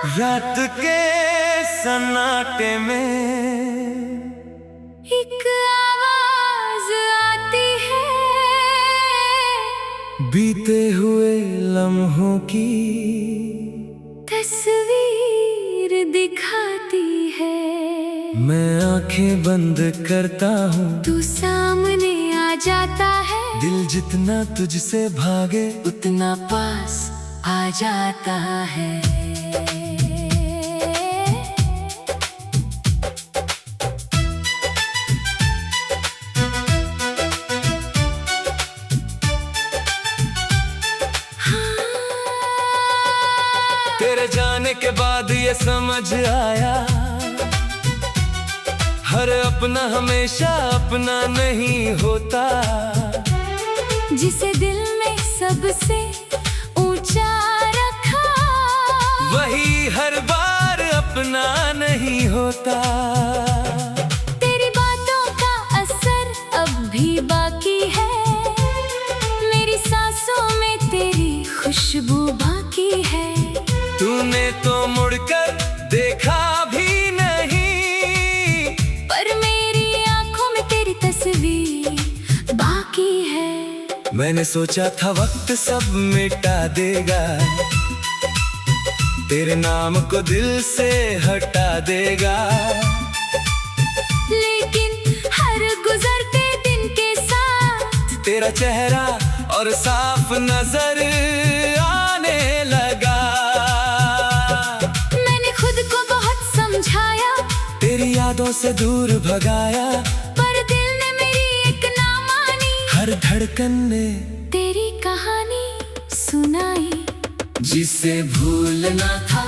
रात के सन्नाटे में एक आवाज आती है, बीते हुए लम्हों की तस्वीर दिखाती है। मैं आंखें बंद करता हूँ, तू सामने आ जाता है। दिल जितना तुझसे भागे उतना पास आ जाता है। तेरे जाने के बाद ये समझ आया, हर अपना हमेशा अपना नहीं होता। जिसे दिल में सबसे ऊंचा रखा, वही हर बार अपना नहीं होता। तेरी बातों का असर अब भी बाकी है, मेरी सांसों में तेरी खुशबू बाकी है। तूने तो मुड़कर देखा भी नहीं, पर मेरी आंखों में तेरी तस्वीर बाकी है। मैंने सोचा था वक्त सब मिटा देगा, तेरे नाम को दिल से हटा देगा। लेकिन हर गुजरते दिन के साथ तेरा चेहरा और साफ नजर आने लगा। मैंने खुद को बहुत समझाया, तेरी यादों से दूर भगाया, पर दिल ने मेरी एक ना मानी। हर धड़कन ने तेरी कहानी सुनाई। जिसे भूलना था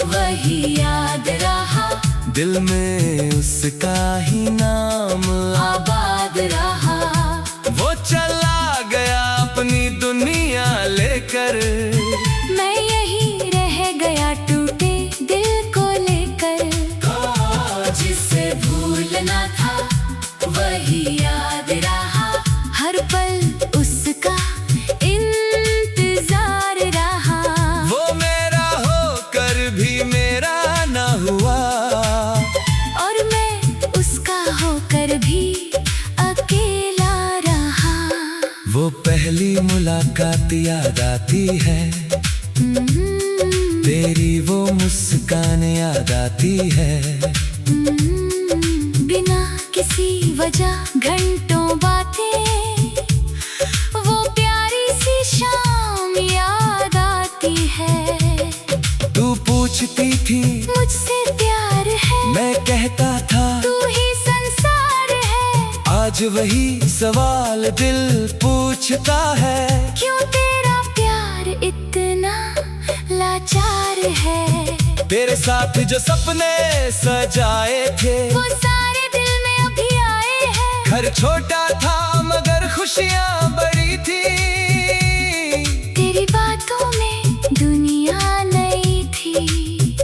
वही याद रहा, दिल में उसका ही नाम आबाद रहा। वो चला गया अपनी दुनिया लेकर, मैं यही रह गया टूटे दिल को लेकर। जिसे भूलना था वही याद रहा, हर पल उसका इंतजार रहा। वो मेरा होकर भी मेरा ना हुआ, और मैं उसका होकर भी अकेला रहा। वो पहली मुलाकात याद आती है, तेरी वो मुस्कान याद आती है। बिना किसी वजह घंटों बातें, वो प्यारी सी शाम याद आती है। तू पूछती थी मुझसे प्यार है, मैं कहता था तू ही संसार है। आज वही सवाल दिल पूछता है, क्यों तेरा प्यार इतना लाचार है। तेरे साथ जो सपने सजाए थे, वो सारे दिल में अभी आए हैं। घर छोटा था मगर खुशियाँ बड़ी थी। तेरी बातों में दुनिया नई थी,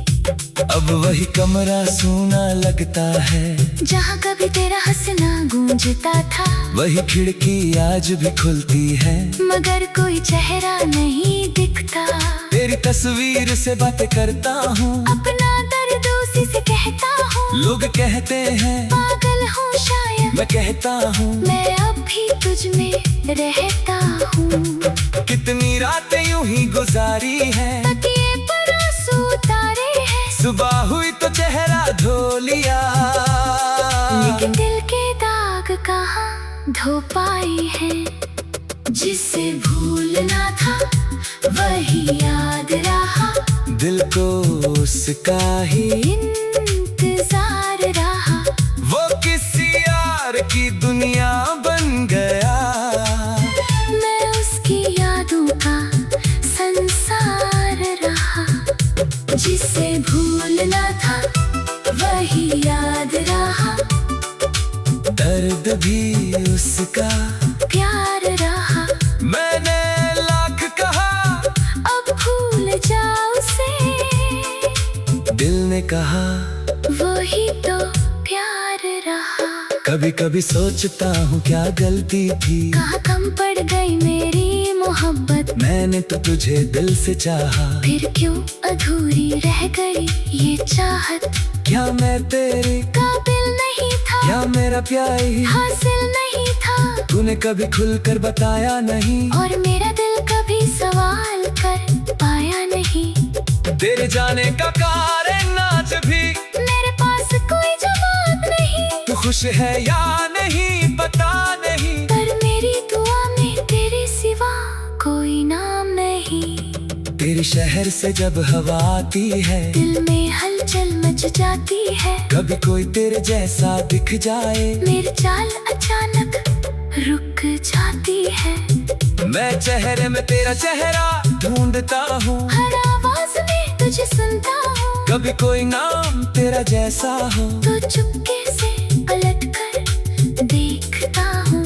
अब वही कमरा सूना लगता है, जहाँ कभी तेरा हंसना गूंजता था। वही खिड़की आज भी खुलती है, मगर कोई चेहरा नहीं दिखता। तेरी तस्वीर से बातें करता हूँ, अपना दर्द उसी से कहता हूँ। लोग कहते हैं पागल हूँ शायद, मैं कहता हूँ मैं अब भी तुझ में रहता हूँ। कितनी रातें यूं ही गुजारी है, तकिए पर आंसू उतारे हैं। सुबह हुई तो चेहरा धो लिया, लेकिन दिल के दाग कहाँ धो पाए हैं। जिसे भूलना था वही याद रहा, दिल को उसका ही इंतजार रहा। वो किसी यार की दुनिया बन गया, मैं उसकी यादों का संसार रहा। जिसे भूलना था वही याद रहा, दर्द भी उसका प्यार रहा। मैंने लाख कहा अब भूल जाओ उसे, दिल ने कहा वही तो प्यार रहा। कभी कभी सोचता हूँ क्या गलती थी, कहाँ कम पड़ गई मेरी मोहब्बत। मोहब्बत। मैंने तो तुझे दिल से चाहा, फिर क्यों अधूरी रह गई ये चाहत। क्या मैं तेरे काबिल नहीं था, क्या मेरा प्यार ही हासिल नहीं था। तूने कभी खुलकर बताया नहीं, और मेरा दिल कभी सवाल कर पाया नहीं। तेरे जाने का कारण आज भी मेरे पास कोई जवाब नहीं। तू खुश है या नहीं पता नहीं, पर मेरी दुआ में तेरे सिवा कोई नाम नहीं। तेरे शहर से जब हवा आती है, दिल में हलचल मच जाती है। कभी कोई तेरे जैसा दिख जाए, मेरी चाल अचानक रुक जाती है। मैं चेहरे में तेरा चेहरा ढूंढता हूँ, हर आवाज में तुझे सुनता हूँ। कभी कोई नाम तेरा जैसा हो, तो चुपके से पलट कर देखता हूँ।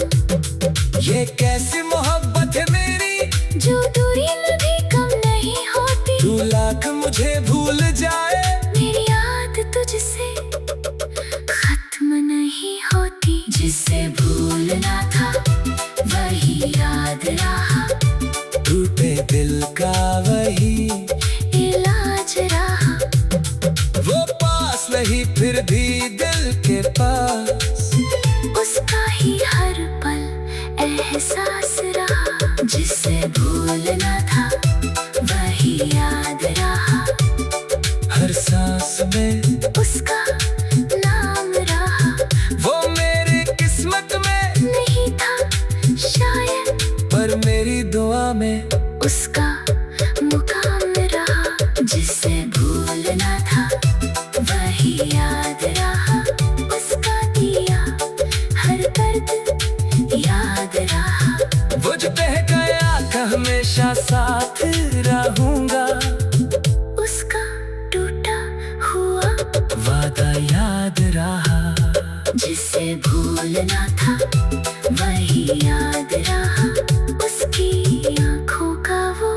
ये कैसी मोहब्बत है मेरी, जो दूरी में भी कम नहीं होती। तू लाख मुझे भूल जाए, मेरी याद तुझसे खत्म नहीं होती। जिसे भूलना था वही याद रहा, टूटे दिल का वही इलाज रहा। वो पास नहीं फिर भी दिल के पास, उसका ही हर पल एहसास रहा। जिसे भूलना था वही याद रहा, हर सांस में उसका नाम रहा। वो मेरी किस्मत में नहीं था शायद, पर मेरी दुआ में उसका मुकाम रहा। जिसे भूलना था वही याद रहा, उसका दिया हर दर्द याद रहा। वो जो कह गया कि हमेशा साथ रहूंगा, उसका टूटा हुआ वादा याद रहा। जिसे भूलना था वही याद रहा, उसकी आंखों का वो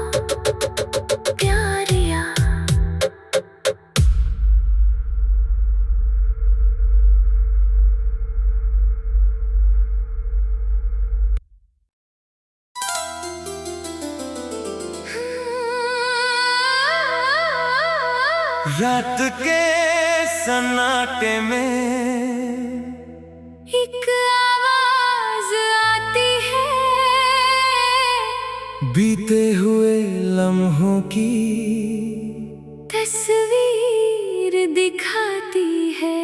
प्यार याद। रात के सन्नाटे में एक आवाज आती है, बीते हुए लम्हों की तस्वीर दिखाती है।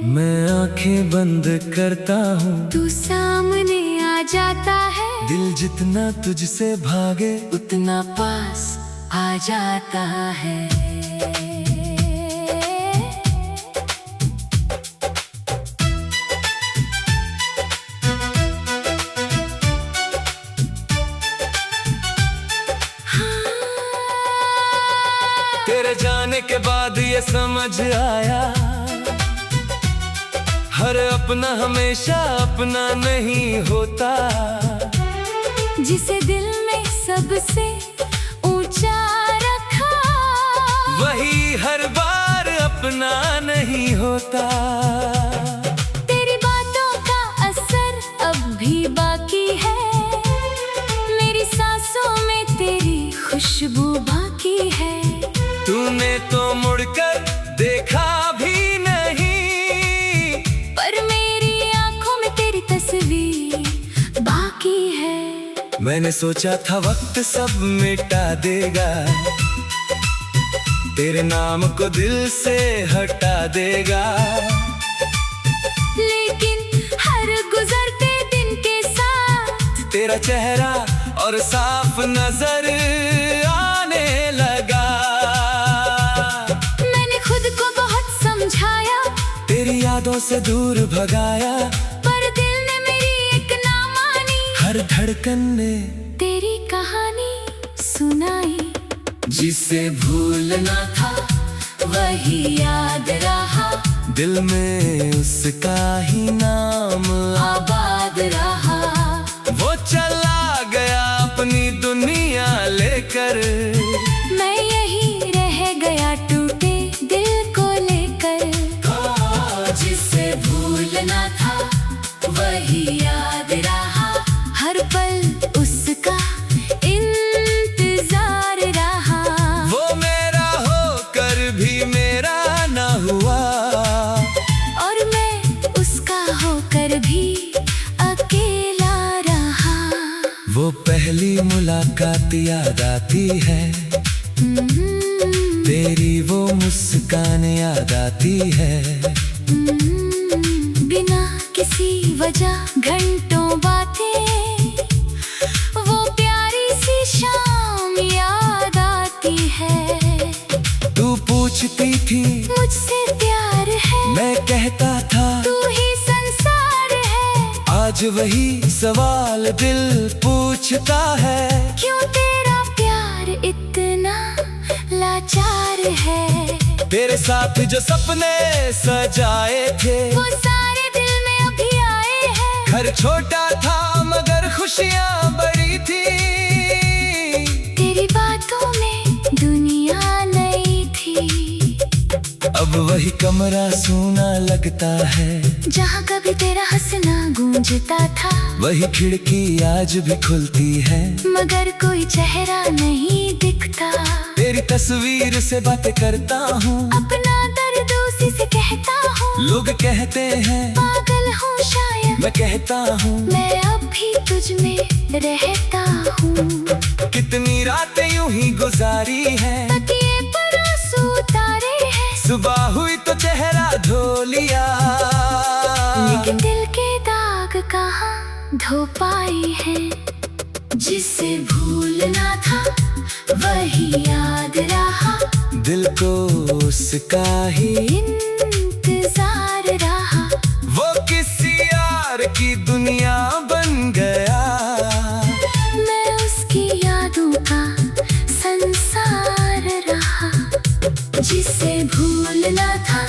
मैं आंखें बंद करता हूँ, तू सामने आ जाता है। दिल जितना तुझसे भागे उतना पास आ जाता है। तेरे जाने के बाद ये समझ आया, हर अपना हमेशा अपना नहीं होता। जिसे दिल में सबसे ऊंचा रखा, वही हर बार अपना नहीं होता। तेरी बातों का असर अब भी बाकी है, मेरी सांसों में तेरी खुशबू बाकी है। तूने तो मुड़कर देखा भी नहीं, पर मेरी आंखों में तेरी तस्वीर बाकी है। मैंने सोचा था वक्त सब मिटा देगा, तेरे नाम को दिल से हटा देगा। लेकिन हर गुजरते दिन के साथ तेरा चेहरा और साफ नजर आने लगा। मैंने खुद को बहुत समझाया, तेरी यादों से दूर भगाया, पर दिल ने मेरी एक ना मानी। हर धड़कन ने तेरी कहानी सुनाई। जिसे भूलना था वही याद रहा, दिल में उसका ही नाम आबाद रहा। वो चला गया अपनी दुनिया लेकर, मैं यही रह गया टूटे दिल को लेकर। जिसे भूलना था वही याद रहा, हर पल उसका वो पहली मुलाकात याद आती है, तेरी वो मुस्कान याद आती है। बिना किसी वजह घंटों बातें, वो प्यारी सी शाम याद आती है। तू पूछती थी मुझसे प्यार है, मैं कहता था तू ही संसार है। आज वही सवाल दिल पूछता है, क्यों तेरा प्यार इतना लाचार है। तेरे साथ जो सपने सजाए थे, वो सारे दिल में अभी आए हैं। घर छोटा था मगर खुशियाँ बड़ी थी। तेरी बातों में दुनिया नई थी। अब वही कमरा सूना लगता है, जहाँ कभी तेरा हंसना गूंजता था। वही खिड़की आज भी खुलती है, मगर कोई चेहरा नहीं दिखता। तेरी तस्वीर से बातें करता हूँ, अपना दर्द उसी से कहता हूँ। लोग कहते हैं पागल हूँ शायद, मैं कहता हूँ मैं अब भी तुझ में रहता हूँ। कितनी रातें यूं ही गुजारी है, तकिए पर आंसू उतारे हैं। सुबह हुई तो चेहरा धो लिया, लेकिन दिल के दाग कहाँ धो पाए हैं। जिसे भूलना था वही याद रहा, दिल को उसका ही इंतजार रहा। वो किसी यार की दुनिया बन गया, मैं उसकी यादों का संसार रहा। जिसे भूलना था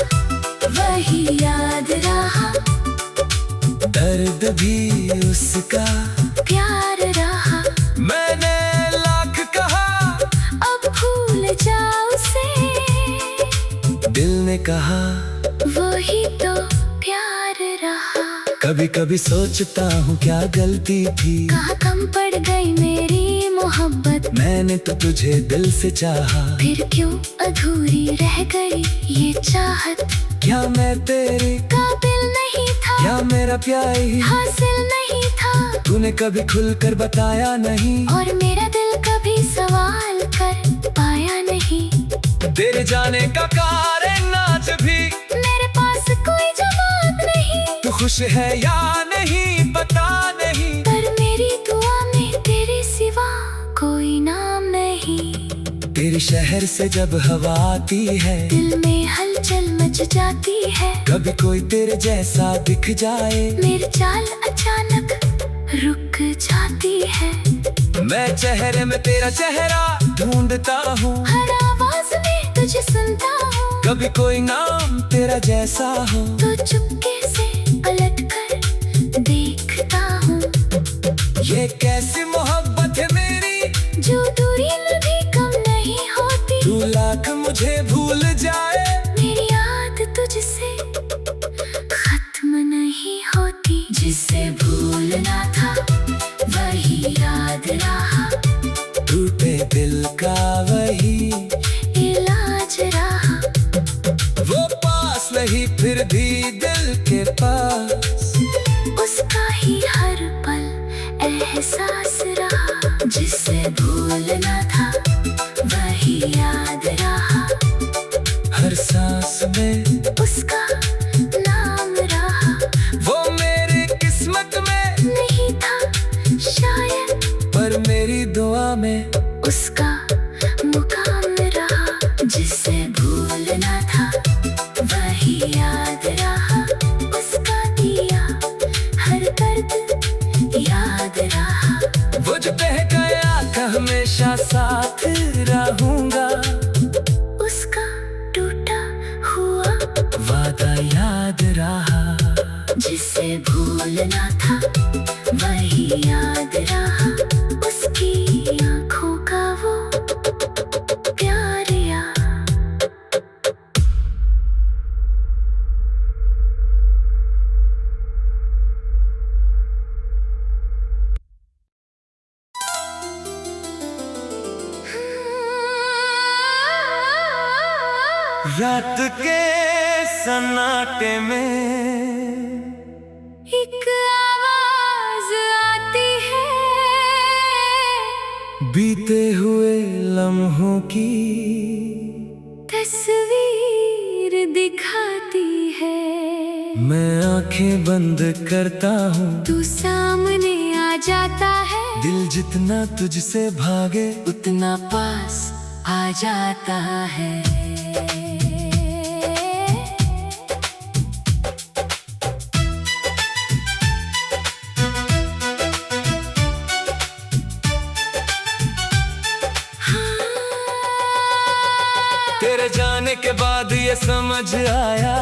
वही याद रहा, दर्द भी उसका प्यार रहा। मैंने लाख कहा अब भूल जा उसे, दिल ने कहा वही तो प्यार रहा। कभी कभी सोचता हूँ क्या गलती थी, कहाँ कम पड़ गई मेरी मोहब्बत। मैंने तो तुझे दिल से चाहा, फिर क्यों अधूरी रह गई ये चाहत। क्या मैं तेरे काबिल नहीं था, क्या मेरा प्यार ही हासिल नहीं था। तूने कभी खुलकर बताया नहीं, और मेरा दिल कभी सवाल कर पाया नहीं। तेरे जाने का कारण आज भी मेरे पास कोई जवाब नहीं। तू खुश है या नहीं पता नहीं, पर मेरी दुआ में तेरे सिवा कोई नाम नहीं। तेरे शहर से जब हवा आती है, दिल में हलचल मच जाती है। कभी कोई तेरे जैसा दिख जाए, मेरी चाल अचानक रुक जाती है। मैं चेहरे में तेरा चेहरा ढूंढता हूँ, हर आवाज में तुझे सुनता हूँ। कभी कोई नाम तेरा जैसा हो, तो चुपके से पलट कर देखता हूँ। ये कैसी मोहब्बत है मेरी, जो दूरी में भी कम नहीं होती। तू लाख मुझे भूल जाए, मेरी याद तुझसे खत्म नहीं होती। जिसे भूलना था वही याद रहा, टूटे दिल का वही इलाज रहा। वो पास नहीं फिर भी दिल के पास, उसका ही हर पल एहसास रहा। जिसे भूलना था वही याद रहा, हर सांस में उसका नाम रहा। वो मेरी किस्मत में नहीं था शायद, पर मेरी दुआ में उसका मुकाम रहा। जिसे भूलना था वही याद रहा, उसका दिया हर दर्द याद रहा। वो जो कह गया था हमेशा साथ रहूंगा, उसका टूटा हुआ वादा याद रहा। जिसे भूलना था वही याद रहा, उसकी आँखों का वो प्यार याद। रात के सन्नाटे में एक आवाज आती है, बीते हुए लम्हों की तस्वीर दिखाती है। मैं आंखें बंद करता हूँ, तू सामने आ जाता है। दिल जितना तुझसे भागे उतना पास आ जाता है। तेरे जाने के बाद ये समझ आया,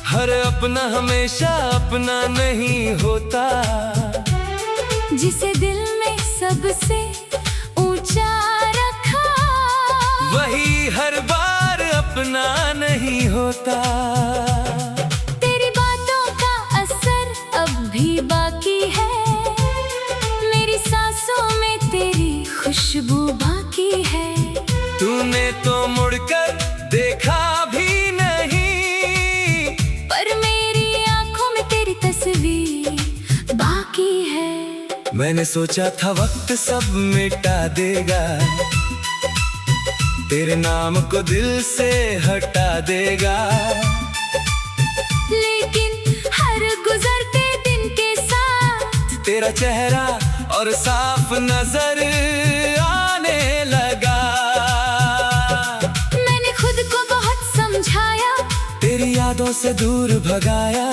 हर अपना हमेशा अपना नहीं होता। जिसे दिल में सबसे ऊंचा रखा, वही हर बार अपना नहीं होता। तेरी बातों का असर अब भी बाकी है। मेरी सांसों में तेरी खुशबू बाकी है। तूने तो मुड़कर देखा भी नहीं, पर मेरी आंखों में तेरी तस्वीर बाकी है। मैंने सोचा था वक्त सब मिटा देगा, तेरे नाम को दिल से हटा देगा। लेकिन हर गुजरते दिन के साथ तेरा चेहरा और साफ नजर आने लगा। मैंने खुद को बहुत समझाया, तेरी यादों से दूर भगाया,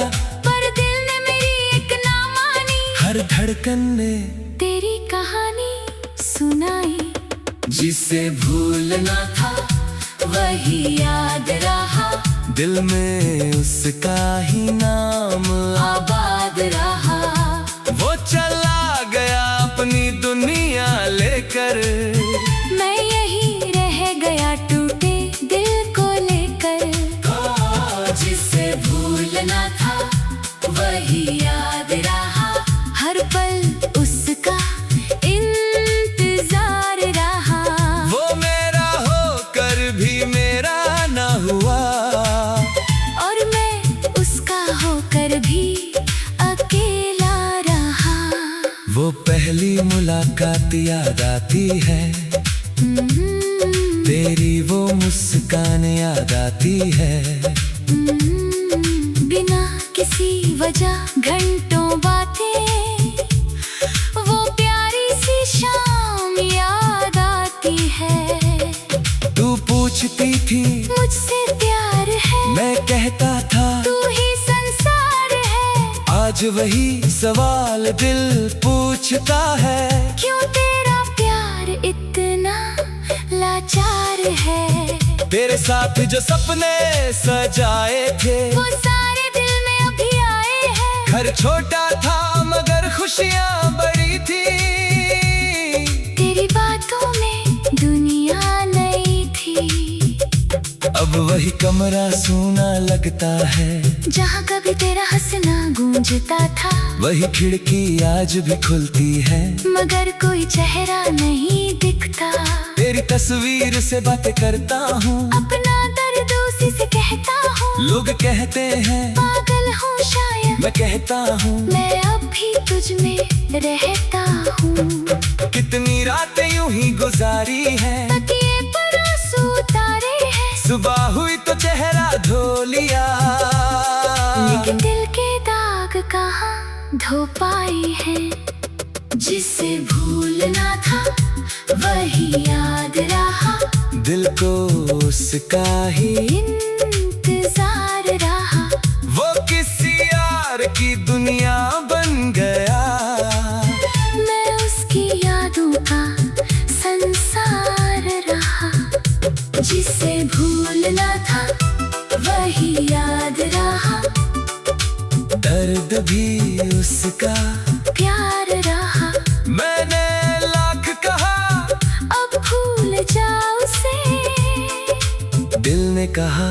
पर दिल ने मेरी एक ना मानी। हर धड़कन ने तेरी कहानी सुनाई। जिसे भूलना था वही याद रहा, दिल में उसका ही नाम आबाद रहा। वो चला गया अपनी दुनिया लेकर, मैं यही रह गया टूटे दिल को लेकर। जिसे भूलना था वही याद रहा, हर पल उसका इंतजार रहा। वो मेरा होकर भी मेरा ना हुआ, और मैं उसका होकर भी अकेला रहा। वो पहली मुलाकात याद आती है, तेरी वो मुस्कान याद आती है। बिना किसी वजह घंटों बातें, वो प्यारी सी शाम याद आती है। तू पूछती थी मुझसे प्यार है, मैं कहता था तू ही संसार है। आज वही सवाल दिल पूछता है, क्यों तेरा प्यार इतना लाचार है। तेरे साथ जो सपने सजाए थे, वो सारे दिल में अभी आए हैं। घर छोटा था मगर खुशियाँ बड़ी थी। तेरी बातों में दुनिया नई थी। अब वही कमरा सूना लगता है, जहाँ कभी तेरा हंसना गूंजता था। वही खिड़की आज भी खुलती है, मगर कोई चेहरा नहीं दिखता। तेरी तस्वीर से बातें करता हूँ, अपना दर्द उसी से कहता हूँ। लोग कहते हैं पागल हूँ शायद, मैं कहता हूँ मैं अब भी तुझ में रहता हूँ। कितनी रातें यूं ही गुजारी है, तकिए पर आंसू उतारे हैं। सुबह हुई तो चेहरा धो लिया, लेकिन दिल के दाग कहाँ धो पाए हैं। जिसे भूलना था वही याद रहा, दिल को उसका ही इंतजार रहा। वो किसी यार की दुनिया बन गया, मैं उसकी यादों का संसार रहा। जिसे भूलना था वही याद रहा, दर्द भी उसका प्यार रहा। मैंने लाख कहा अब भूल जाओ उसे, दिल ने कहा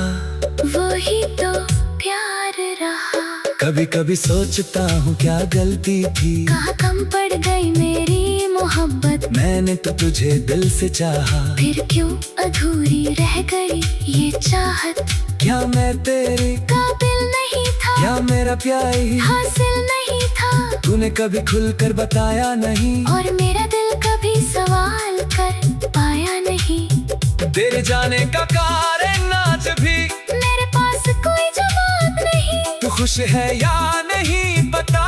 वही तो प्यार रहा। कभी कभी सोचता हूँ क्या गलती थी, कहाँ कम पड़ गई मेरी मोहब्बत। मैंने तो तुझे दिल से चाहा, फिर क्यों अधूरी रह गई ये चाहत। क्या मैं तेरे काबिल नहीं था, क्या मेरा प्यार ही हासिल नहीं था। तूने कभी खुलकर बताया नहीं, और मेरा दिल कभी सवाल कर पाया नहीं। तेरे जाने का कारण आज भी मेरे पास कोई जवाब नहीं। तू खुश है या नहीं पता।